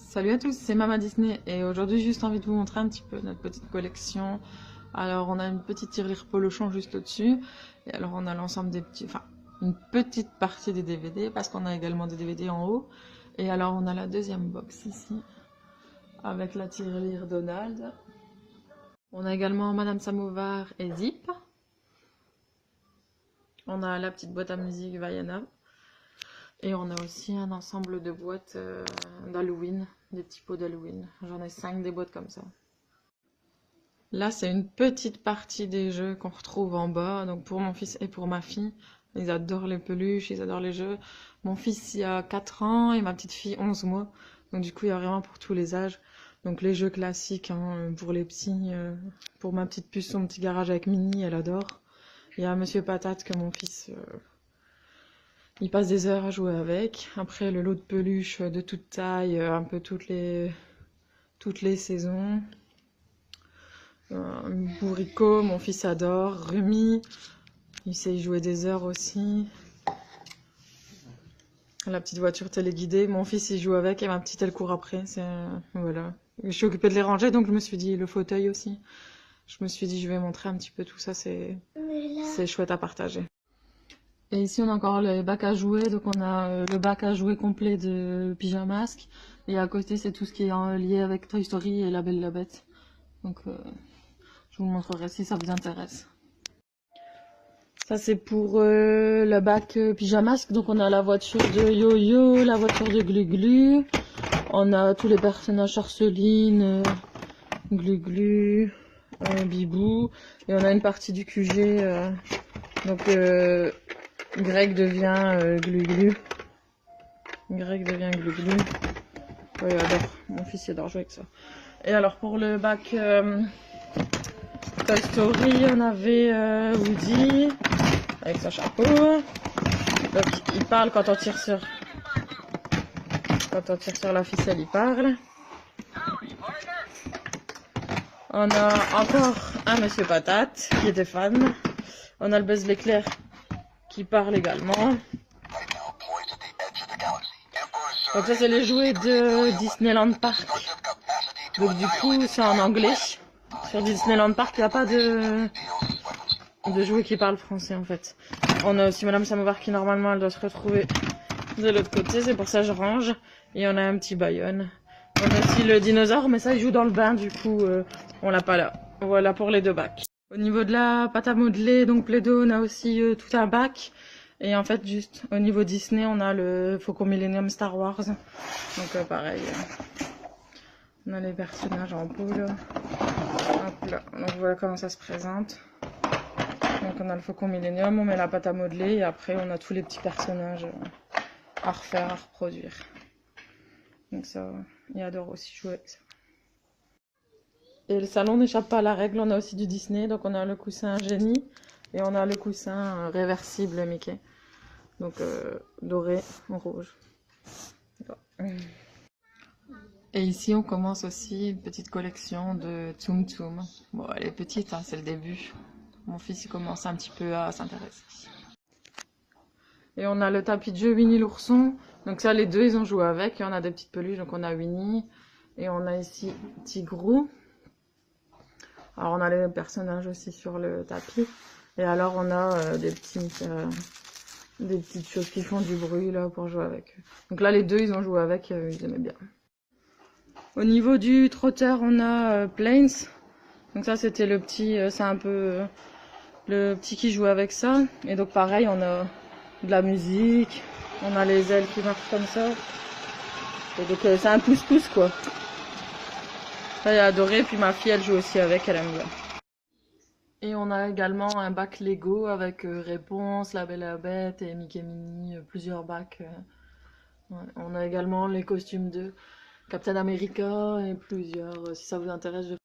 Salut à tous, c'est Mama Disney et aujourd'hui juste envie de vous montrer un petit peu notre petite collection. Alors on a une petite tirelire Polochon juste au-dessus et alors on a l'ensemble des petits, enfin une petite partie des DVD parce qu'on a également des DVD en haut. Et alors on a la deuxième box ici avec la tirelire Donald. On a également Madame Samovar et Zip. On a la petite boîte à musique Vaiana. Et on a aussi un ensemble de boîtes d'Halloween, des petits pots d'Halloween. J'en ai 5 des boîtes comme ça. Là, c'est une petite partie des jeux qu'on retrouve en bas. Donc pour mon fils et pour ma fille, ils adorent les peluches, ils adorent les jeux. Mon fils, il a 4 ans et ma petite fille, 11 mois. Donc du coup, il y a vraiment pour tous les âges. Donc les jeux classiques hein, pour les petits. Pour ma petite puce, son petit garage avec Minnie, elle adore. Il y a Monsieur Patate que mon fils... il passe des heures à jouer avec. Après, le lot de peluches de toute taille, un peu toutes les saisons. Bourrico, mon fils adore. Rumi, il sait y jouer des heures aussi. La petite voiture téléguidée, mon fils y joue avec et ma petite elle court après. Voilà. Je suis occupée de les ranger donc je me suis dit le fauteuil aussi. Je me suis dit je vais montrer un petit peu tout ça, c'est chouette à partager. Et ici, on a encore les bacs à jouer. Donc, on a le bac à jouer complet de Pyjamasque. Et à côté, c'est tout ce qui est lié avec Toy Story et La Belle et la Bête. Donc, je vous montrerai si ça vous intéresse. Ça, c'est pour le bac Pyjamasque. Donc, on a la voiture de Yo-Yo, la voiture de Glu-Glu. On a tous les personnages Arceline, Glu-Glu, Bibou. Et on a une partie du QG. Donc... Greg devient Glu-Glu. Greg devient Glu-Glu. Oui, adore. Mon fils il adore jouer avec ça. Et alors pour le bac Toy Story, on avait Woody avec son chapeau. Donc il parle quand on tire sur la ficelle, il parle. On a encore un Monsieur Patate qui était fan. On a le Buzz l'éclair qui parle également. Donc ça c'est les jouets de Disneyland Park. Donc du coup c'est en anglais. Sur Disneyland Park il n'y a pas de jouets qui parlent français en fait. On a aussi Madame Samovar qui normalement elle doit se retrouver de l'autre côté. C'est pour ça que je range. Et on a un petit Bayonne. On a aussi le dinosaure mais ça il joue dans le bain du coup on l'a pas là. Voilà pour les deux bacs. Au niveau de la pâte à modeler, donc Play-Doh, on a aussi tout un bac. Et en fait, juste au niveau Disney, on a le Faucon Millenium Star Wars. Donc pareil, on a les personnages en poule. Hop là. Donc voilà comment ça se présente. Donc on a le Faucon Millenium, on met la pâte à modeler et après on a tous les petits personnages à refaire, à reproduire. Donc ça, il adore aussi jouer avec ça. Et le salon n'échappe pas à la règle, on a aussi du Disney, donc on a le coussin Génie et on a le coussin réversible Mickey. Donc doré en rouge. Et ici on commence aussi une petite collection de Tsum Tsum. Bon elle est petite, hein, c'est le début. Mon fils il commence un petit peu à s'intéresser. Et on a le tapis de jeu Winnie l'ourson. Donc ça les deux ils ont joué avec. Et on a des petites peluches, donc on a Winnie. Et on a ici Tigrou. Alors on a les personnages aussi sur le tapis. Et alors on a des petites choses qui font du bruit là pour jouer avec eux. Donc là les deux ils ont joué avec, ils aimaient bien. Au niveau du trotteur on a Planes. Donc ça c'était le petit, c'est un peu le petit qui joue avec ça. Et donc pareil on a de la musique, on a les ailes qui marchent comme ça. Et donc c'est un pouce-pouce quoi. Ça j'ai adoré, puis ma fille elle joue aussi avec, elle aime bien. Et on a également un bac Lego avec Réponse, La Belle et la Bête et Mickey Minnie, plusieurs bacs. Ouais. On a également les costumes de Captain America et plusieurs, si ça vous intéresse, je